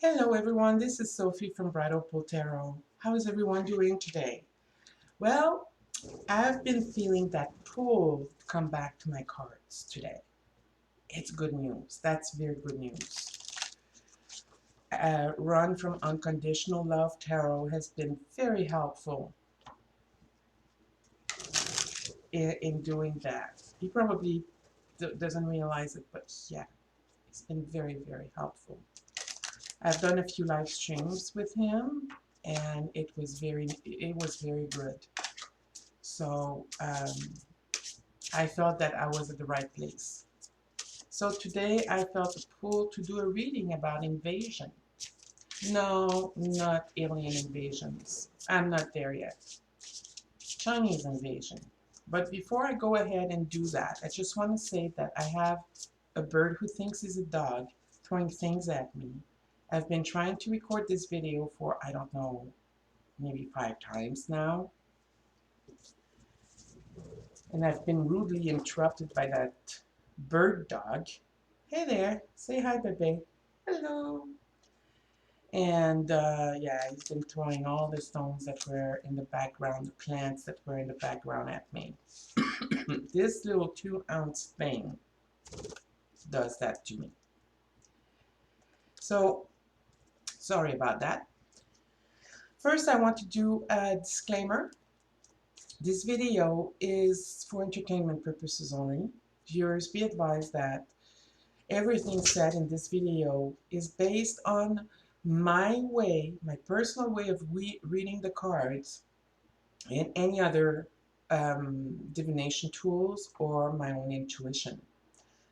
Hello everyone, this is Sophie from Bright Opal Tarot. How is everyone doing today? Well, I've been feeling that pull come back to my cards today. It's good news. That's very good news. Run from Unconditional Love Tarot has been very helpful in doing that. He probably doesn't realize it, but yeah, it's been very, very helpful. I've done a few live streams with him, and it was very good. So I felt that I was at the right place. So today I felt a pull to do a reading about invasion. No, not alien invasions. I'm not there yet. Chinese invasion. But before I go ahead and do that, I just want to say that I have a bird who thinks he's a dog throwing things at me. I've been trying to record this video for, I don't know, maybe 5 times now. And I've been rudely interrupted by that bird dog. Hey there, say hi, baby. Hello. And yeah, he's been throwing all the stones that were in the background, the plants that were in the background at me. This little 2-ounce thing does that to me. So, sorry about that. First, I want to do a disclaimer. This video is for entertainment purposes only. Viewers, be advised that everything said in this video is based on my way, my personal way of reading the cards, and any other divination tools or my own intuition.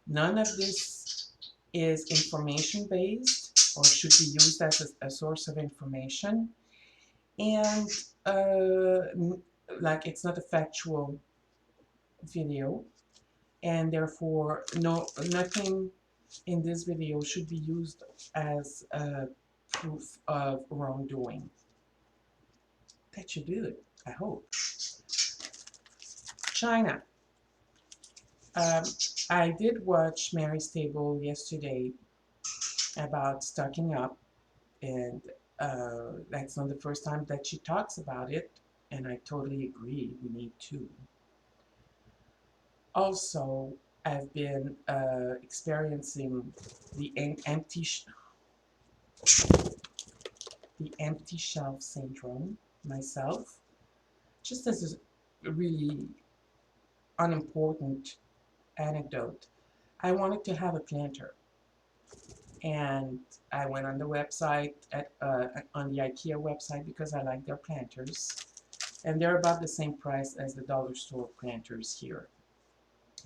None of this is information based or should be used as a source of information, and like it's not a factual video, and therefore nothing in this video should be used as proof of wrongdoing. That should do it, I hope. China. I did watch Mary's Table yesterday about stocking up, and that's not the first time that she talks about it, and I totally agree, we need to. Also, I've been experiencing the empty shelf syndrome myself, just as a really unimportant anecdote. I wanted to have a planter, and I went on the website, on the IKEA website, because I like their planters, and they're about the same price as the dollar store planters here,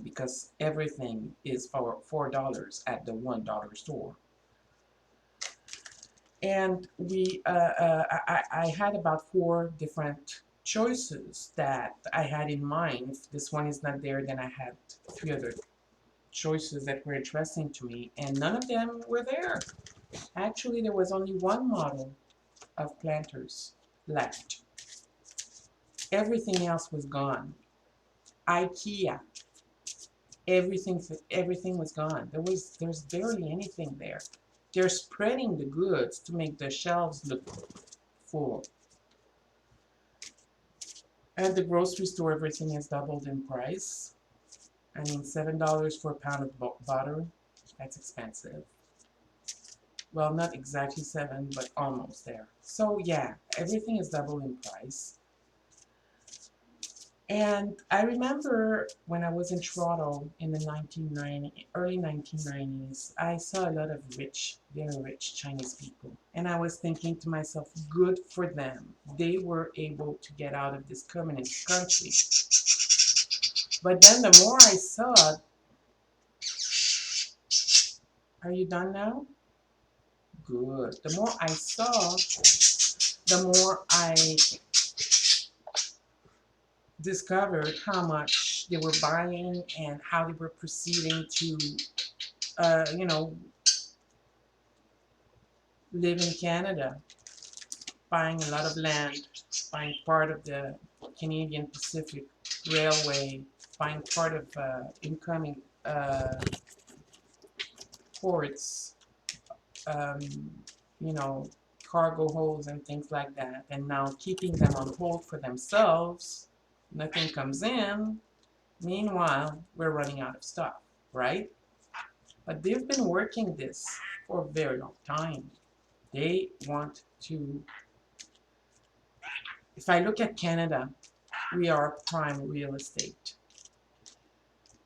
because everything is for $4 at the $1 store. And I had about 4 different choices that I had in mind. If this one is not there, then I had 3 other choices that were interesting to me, and none of them were there. Actually, there was only one model of planters left. Everything else was gone. IKEA, everything was gone. There's barely anything there. They're spreading the goods to make the shelves look full. At the grocery store, everything has doubled in price. I mean, $7 for a pound of butter, that's expensive. Well, not exactly 7, but almost there. So yeah, everything is double in price. And I remember when I was in Toronto in the early 1990s, I saw a lot of rich, very rich Chinese people. And I was thinking to myself, good for them. They were able to get out of this communist country. But then the more I saw, are you done now? Good. The more I saw, the more I discovered how much they were buying and how they were proceeding to, live in Canada, buying a lot of land, buying part of the Canadian Pacific Railway, buying part of incoming ports, you know, cargo holds and things like that, and now keeping them on hold for themselves, nothing comes in. Meanwhile, we're running out of stuff, right? But they've been working this for a very long time. They want to, if I look at Canada, we are prime real estate.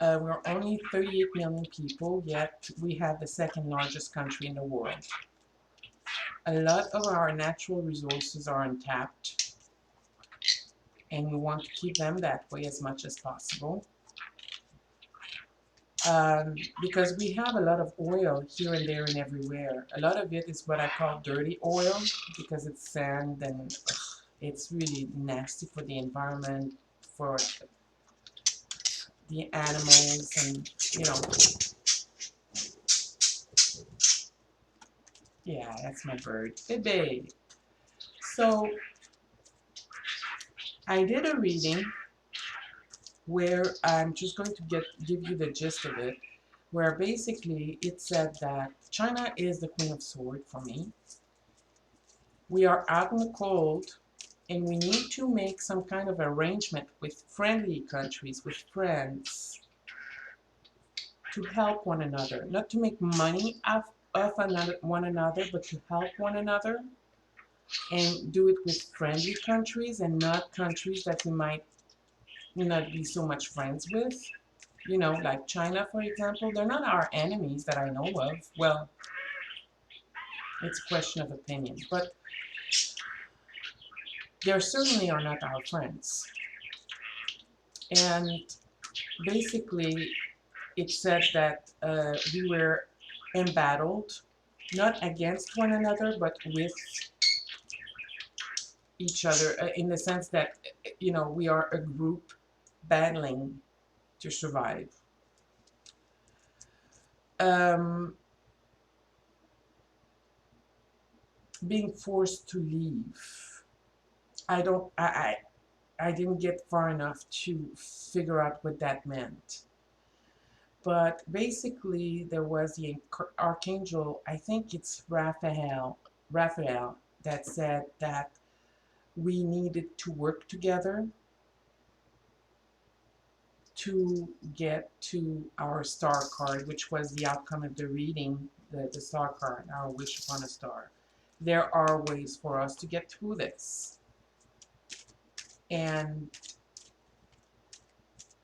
We're only 38 million people, yet we have the second largest country in the world. A lot of our natural resources are untapped, and we want to keep them that way as much as possible. Because we have a lot of oil here and there and everywhere. A lot of it is what I call dirty oil because it's sand and it's really nasty for the environment, for the animals, and yeah, that's my bird. Baby. So I did a reading where I'm just going to give you the gist of it, where basically it said that China is the Queen of Swords for me. We are out in the cold, and we need to make some kind of arrangement with friendly countries, with friends, to help one another. Not to make money off one another, but to help one another, and do it with friendly countries and not countries that we might not be so much friends with. Like China, for example, they're not our enemies that I know of. Well, it's a question of opinion, but they certainly are not our friends. And basically, it said that we were embattled, not against one another, but with each other, in the sense that, we are a group battling to survive. Um, being forced to leave. I don't, I didn't get far enough to figure out what that meant. But basically, there was the archangel, I think it's Raphael, that said that we needed to work together to get to our star card, which was the outcome of the reading, the star card, our wish upon a star. There are ways for us to get through this. And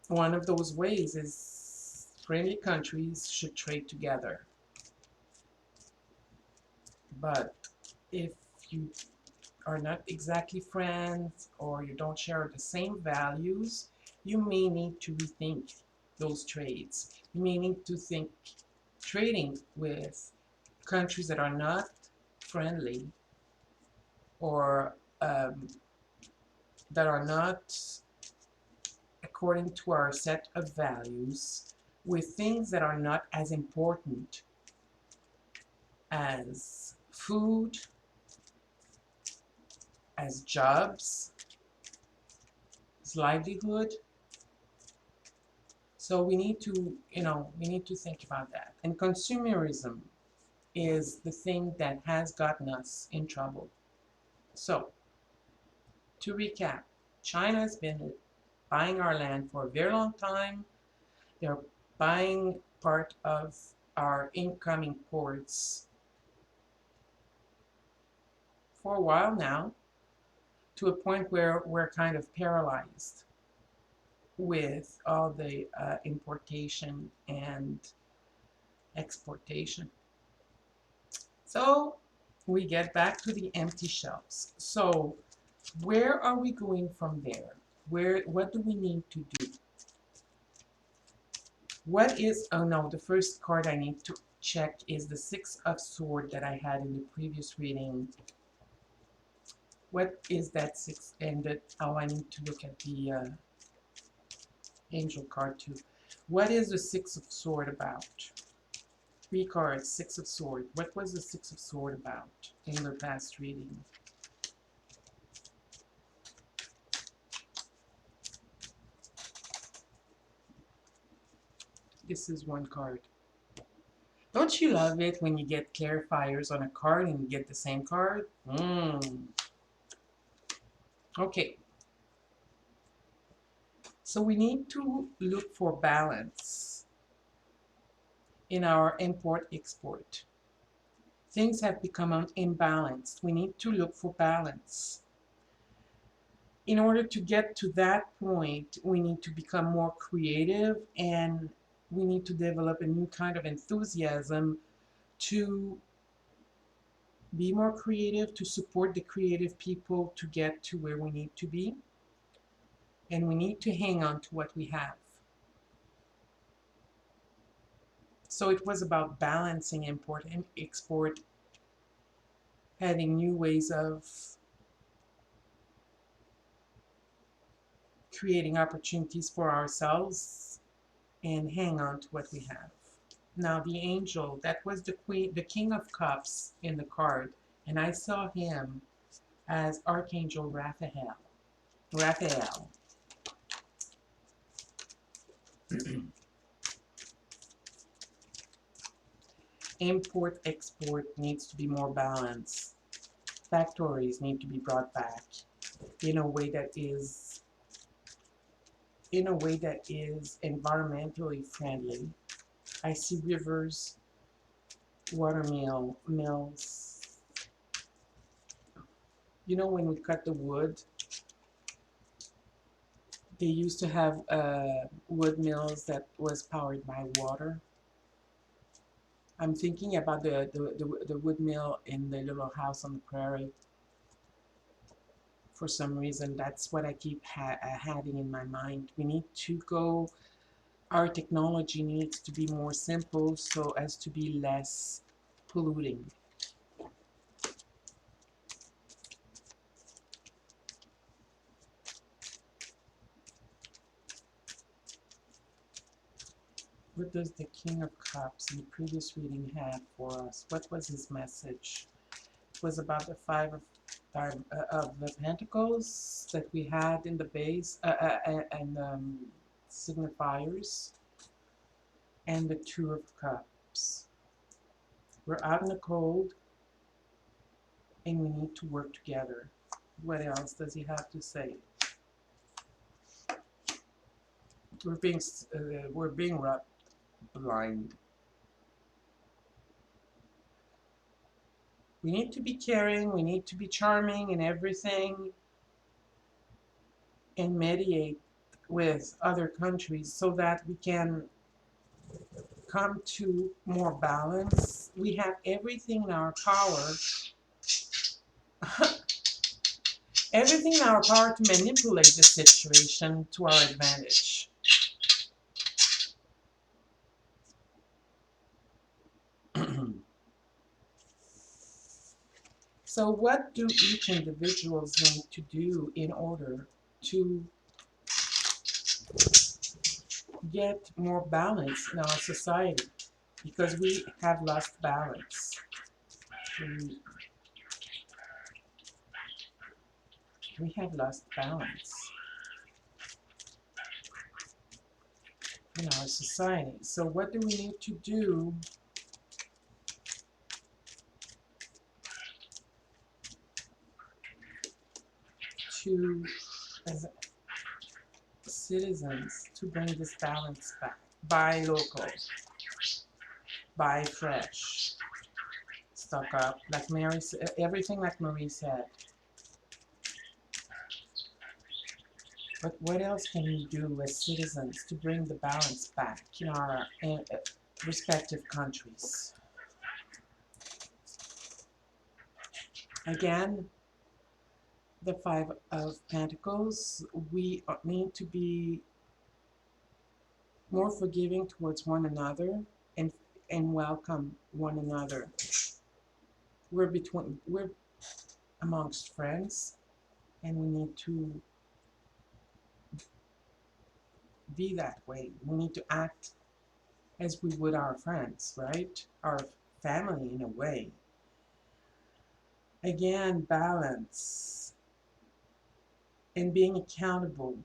one of those ways is friendly countries should trade together. But if you are not exactly friends or you don't share the same values, you may need to rethink those trades. You may need to think trading with countries that are not friendly or that are not according to our set of values, with things that are not as important as food, as jobs, as livelihood. So we need to, we need to think about that. And consumerism is the thing that has gotten us in trouble. So, to recap, China has been buying our land for a very long time. They're buying part of our incoming ports for a while now, to a point where we're kind of paralyzed with all the importation and exportation. So we get back to the empty shelves. So where are we going from there? What do we need to do? Oh no, the first card I need to check is the Six of Swords that I had in the previous reading. What is that six? And I need to look at the angel card too. What is the Six of Swords about? Three cards, Six of Swords. What was the Six of Swords about in the past reading? This is one card. Don't you love it when you get clarifiers on a card and you get the same card? Okay. So we need to look for balance in our import-export. Things have become imbalanced. We need to look for balance. In order to get to that point, we need to become more creative, and we need to develop a new kind of enthusiasm to be more creative, to support the creative people to get to where we need to be. And we need to hang on to what we have. So it was about balancing import and export, having new ways of creating opportunities for ourselves, and hang on to what we have. Now the angel, that was the king of cups in the card, and I saw him as Archangel Raphael. Raphael. Import export needs to be more balanced. Factories need to be brought back in a way that is environmentally friendly. I see rivers, mills. You know, when we cut the wood, they used to have wood mills that was powered by water. I'm thinking about the wood mill in the little house on the prairie. For some reason, that's what I keep having in my mind. We need to go, our technology needs to be more simple so as to be less polluting. What does the King of Cups in the previous reading have for us? What was his message? It was about the of the Pentacles that we had in the base and signifiers, and the Two of Cups. We're out in the cold, and we need to work together. What else does he have to say? We're being rubbed blind. We need to be caring, we need to be charming and everything, and mediate with other countries so that we can come to more balance. We have everything in our power, everything in our power to manipulate the situation to our advantage. So what do each individuals need to do in order to get more balance in our society? Because we have lost balance. We have lost balance in our society. So what do we need to do to, as citizens, to bring this balance back? Buy local, buy fresh, stock up, like Mary said, everything like Marie said. But what else can we do as citizens to bring the balance back in our respective countries? Again, the Five of Pentacles, we need to be more forgiving towards one another and welcome one another. We're amongst friends, and we need to be that way. We need to act as we would our friends, right? Our family in a way. Again, balance and being accountable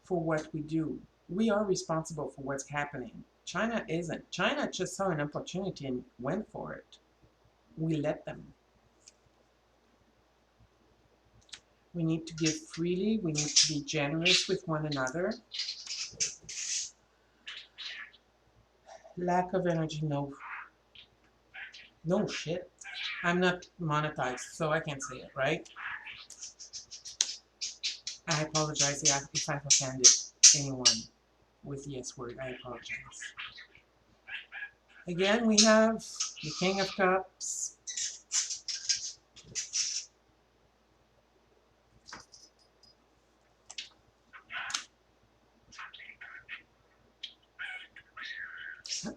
for what we do. We are responsible for what's happening. China isn't. China just saw an opportunity and went for it. We let them. We need to give freely. We need to be generous with one another. Lack of energy, no. No shit. I'm not monetized, so I can't say it, right? I apologize if I've offended anyone with the S word. I apologize. Again, we have the King of Cups.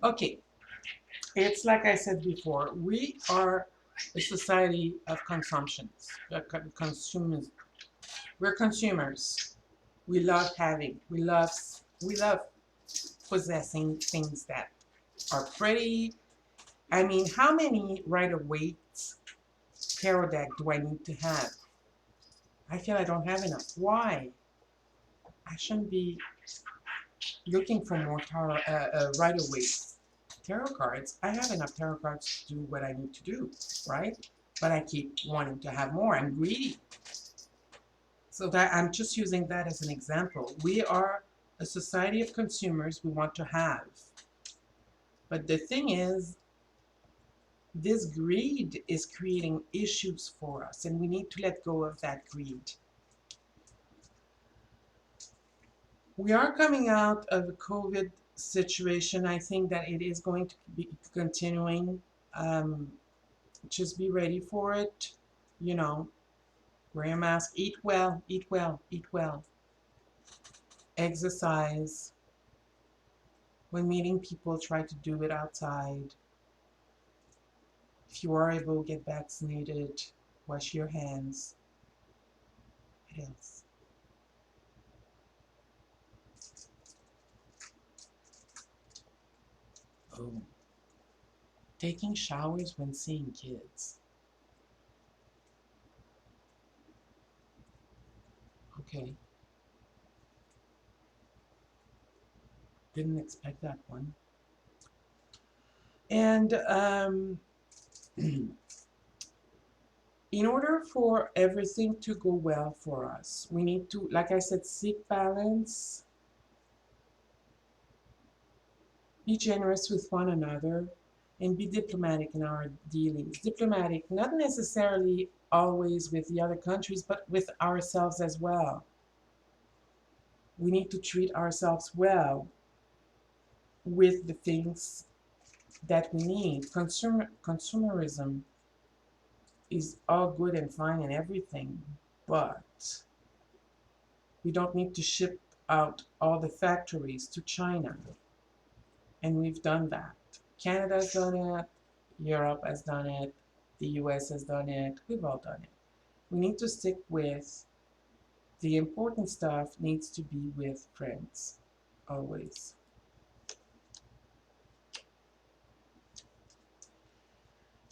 Okay, it's like I said before, we are a society of consumptions, consumers. We're consumers. We love having, we love possessing things that are pretty. I mean, how many Rider-Waite tarot deck do I need to have? I feel I don't have enough. Why? I shouldn't be looking for more Rider-Waite tarot cards. I have enough tarot cards to do what I need to do, right? But I keep wanting to have more. I'm greedy. So that I'm just using that as an example. We are a society of consumers. We want to have. But the thing is, this greed is creating issues for us, and we need to let go of that greed. We are coming out of a COVID situation. I think that it is going to be continuing. Just be ready for it. You know, wear a mask, eat well, eat well, eat well. Exercise. When meeting people, try to do it outside. If you are able, get vaccinated. Wash your hands. What else? Oh, taking showers when seeing kids. Okay. Didn't expect that one. And in order for everything to go well for us, we need to, like I said, seek balance, be generous with one another, and be diplomatic in our dealings. Diplomatic, not necessarily always with the other countries, but with ourselves as well. We need to treat ourselves well with the things that we need. Consumerism is all good and fine and everything, but we don't need to ship out all the factories to China. And we've done that. Canada's done it, Europe has done it, the US has done it, we've all done it. We need to stick with the important stuff needs to be with friends, always.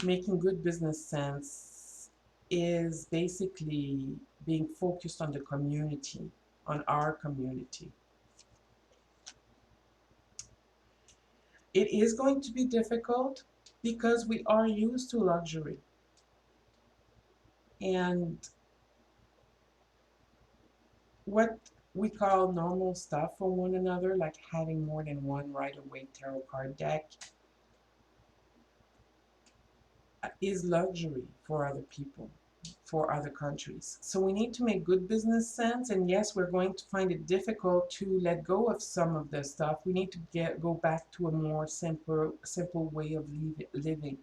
Making good business sense is basically being focused on the community, on our community. It is going to be difficult because we are used to luxury. And what we call normal stuff for one another, like having more than one Rider-Waite tarot card deck, is luxury for other people, for other countries. So we need to make good business sense. And yes, we're going to find it difficult to let go of some of this stuff. We need to go back to a more simple way of living.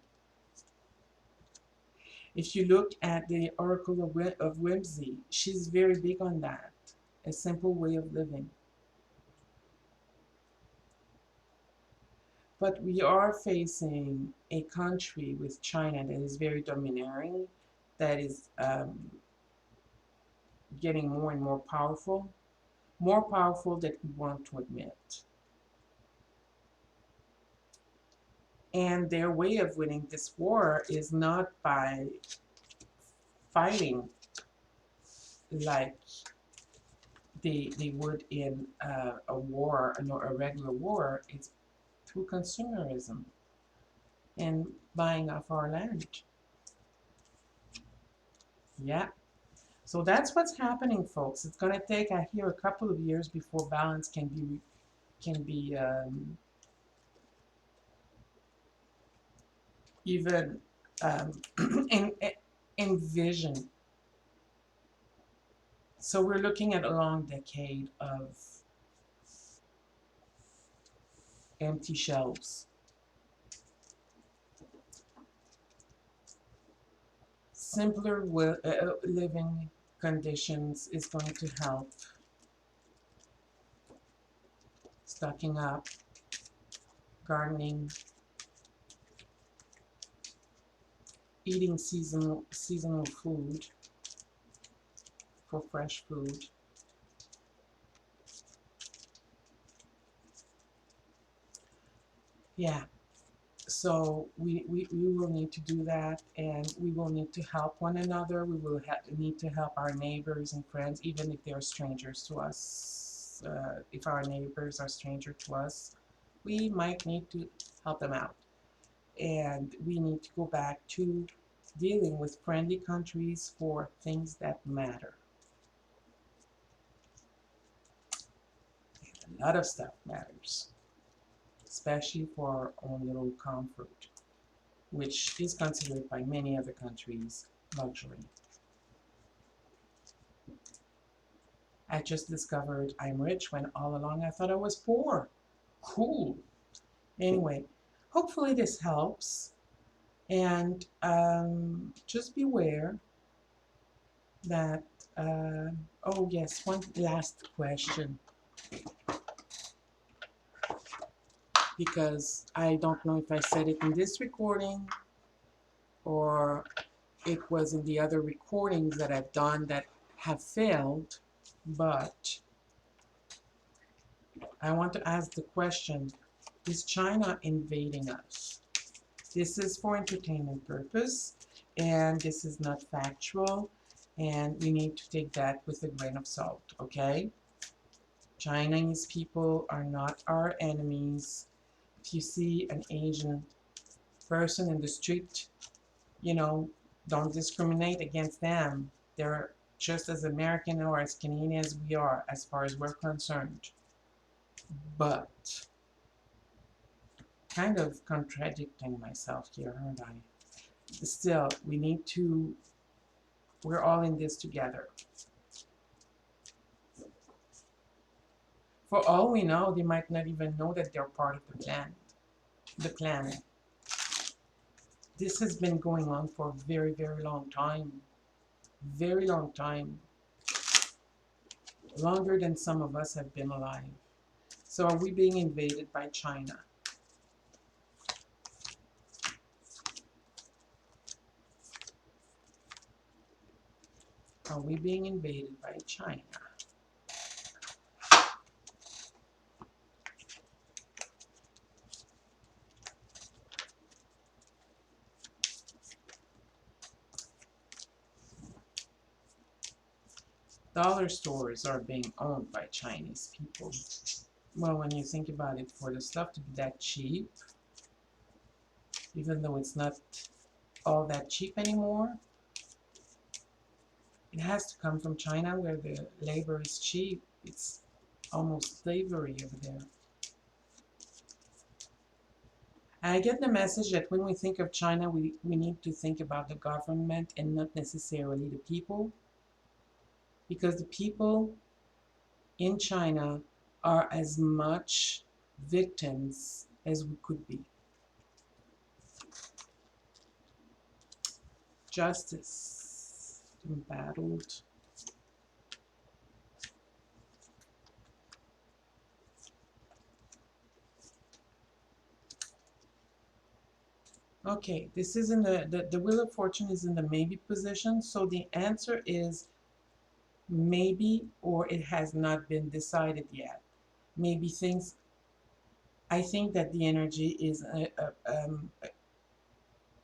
If you look at the Oracle of Whimsy, she's very big on that, a simple way of living. But we are facing a country with China that is very domineering, that is getting more and more powerful than we want to admit. And their way of winning this war is not by fighting like they would in a war, a regular war. It's through consumerism and buying off our land. Yeah. So that's what's happening, folks. It's going to take, I hear, a couple of years before balance can be even um, in, envisioned. So we're looking at a long decade of empty shelves. Simpler living conditions is going to help. Stocking up, gardening, eating seasonal food for fresh food. Yeah, so we will need to do that, and we will need to help one another. We will need to help our neighbors and friends, even if they're strangers to us. If our neighbors are stranger to us, we might need to help them out. And we need to go back to dealing with friendly countries for things that matter. A lot of stuff matters, especially for our own little comfort, which is considered by many other countries luxury. I just discovered I'm rich when all along I thought I was poor. Cool. Anyway, hopefully this helps. And just beware that, oh yes, one last question. Because I don't know if I said it in this recording or it was in the other recordings that I've done that have failed, but I want to ask the question, is China invading us? This is for entertainment purpose, and this is not factual, and we need to take that with a grain of salt, okay? Chinese people are not our enemies. If you see an Asian person in the street, you know, don't discriminate against them. They're just as American or as Canadian as we are, as far as we're concerned. But, kind of contradicting myself here, aren't I? Still, we're all in this together. For all we know, they might not even know that they're part of the planet. This has been going on for a very, very long time. Very long time. Longer than some of us have been alive. So are we being invaded by China? Are we being invaded by China? Dollar stores are being owned by Chinese people. Well, when you think about it, for the stuff to be that cheap, even though it's not all that cheap anymore, it has to come from China where the labor is cheap. It's almost slavery over there. I get the message that when we think of China, we need to think about the government and not necessarily the people, because the people in China are as much victims as we could be. Justice embattled. Okay, this is in the Wheel of Fortune is in the maybe position, so the answer is maybe, or it has not been decided yet. Maybe things, I think that the energy is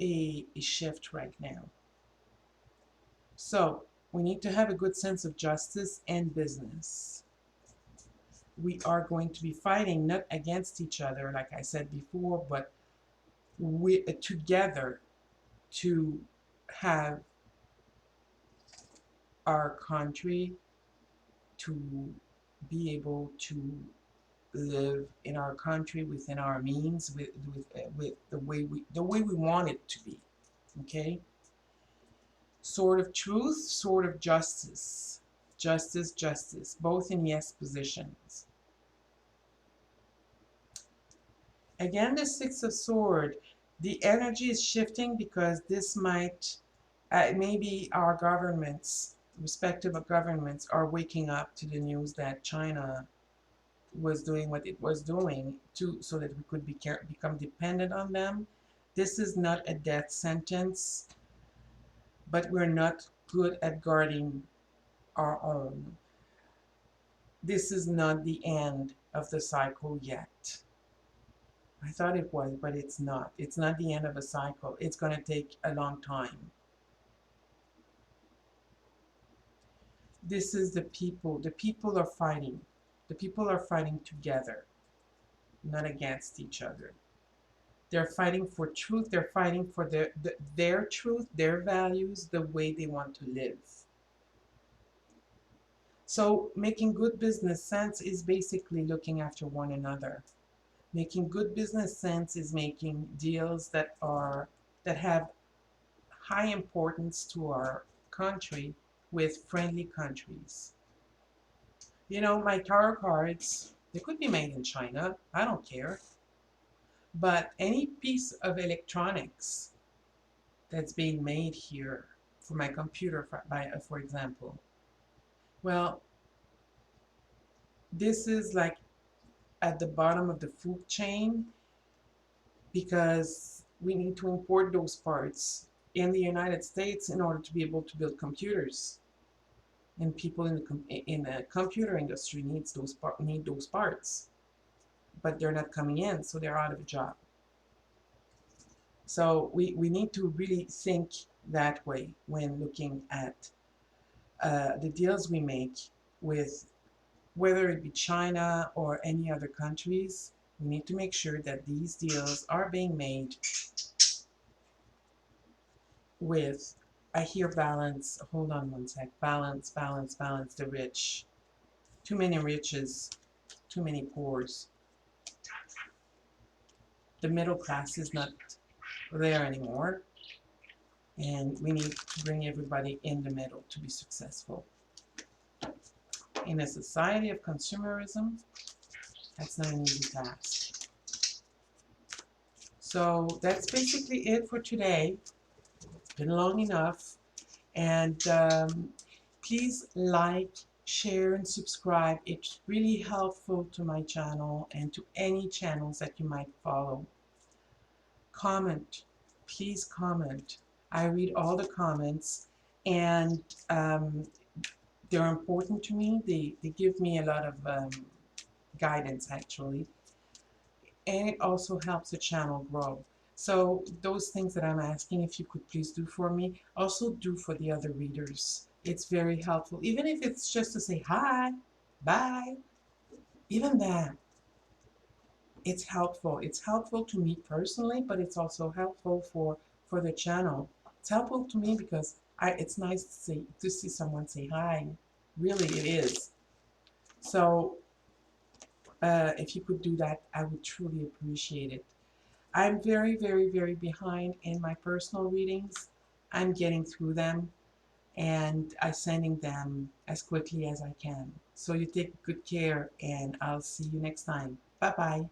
a shift right now. So we need to have a good sense of justice and business. we are going to be fighting not against each other, like I said before, but we together to have our country to be able to live in our country within our means with the way we want it to be. Okay, sword of truth, sword of justice, justice, justice, both in yes positions. Again, the six of sword, the energy is shifting because this might maybe our governments, respective governments, are waking up to the news that China was doing what it was doing to so that we could become dependent on them. This is not a death sentence, but we're not good at guarding our own. This is not the end of the cycle yet. I thought it was, but it's not. It's not the end of a cycle. It's going to take a long time. This is the people. The people are fighting. The people are fighting together, not against each other. They're fighting for truth. They're fighting for their truth, their values, the way they want to live. So making good business sense is basically looking after one another. Making good business sense is making deals that have high importance to our country with friendly countries. You know, my tarot cards, they could be made in China. I don't care. But any piece of electronics that's being made here for my computer, for example, well, this is like at the bottom of the food chain because we need to import those parts in the United States in order to be able to build computers. And people in the computer industry need those parts, but they're not coming in, so they're out of a job. So we need to really think that way when looking at the deals we make with whether it be China or any other countries. We need to make sure that these deals are being made with, I hear balance, hold on one sec, balance, balance, balance, the rich. Too many riches, too many poors. The middle class is not there anymore, and we need to bring everybody in the middle to be successful. In a society of consumerism, that's not an easy task. So that's basically it for today. It's been long enough. And please like, share, and subscribe. It's really helpful to my channel and to any channels that you might follow. Comment. Please comment. I read all the comments, and they're important to me. They give me a lot of guidance, actually. And it also helps the channel grow. So those things that I'm asking, if you could please do for me, also do for the other readers. It's very helpful. Even if it's just to say hi, bye, even that, it's helpful. It's helpful to me personally, but it's also helpful for the channel. It's helpful to me because it's nice to see someone say hi. Really, it is. So if you could do that, I would truly appreciate it. I'm very, very, very behind in my personal readings. I'm getting through them, and I'm sending them as quickly as I can. So you take good care, and I'll see you next time. Bye-bye.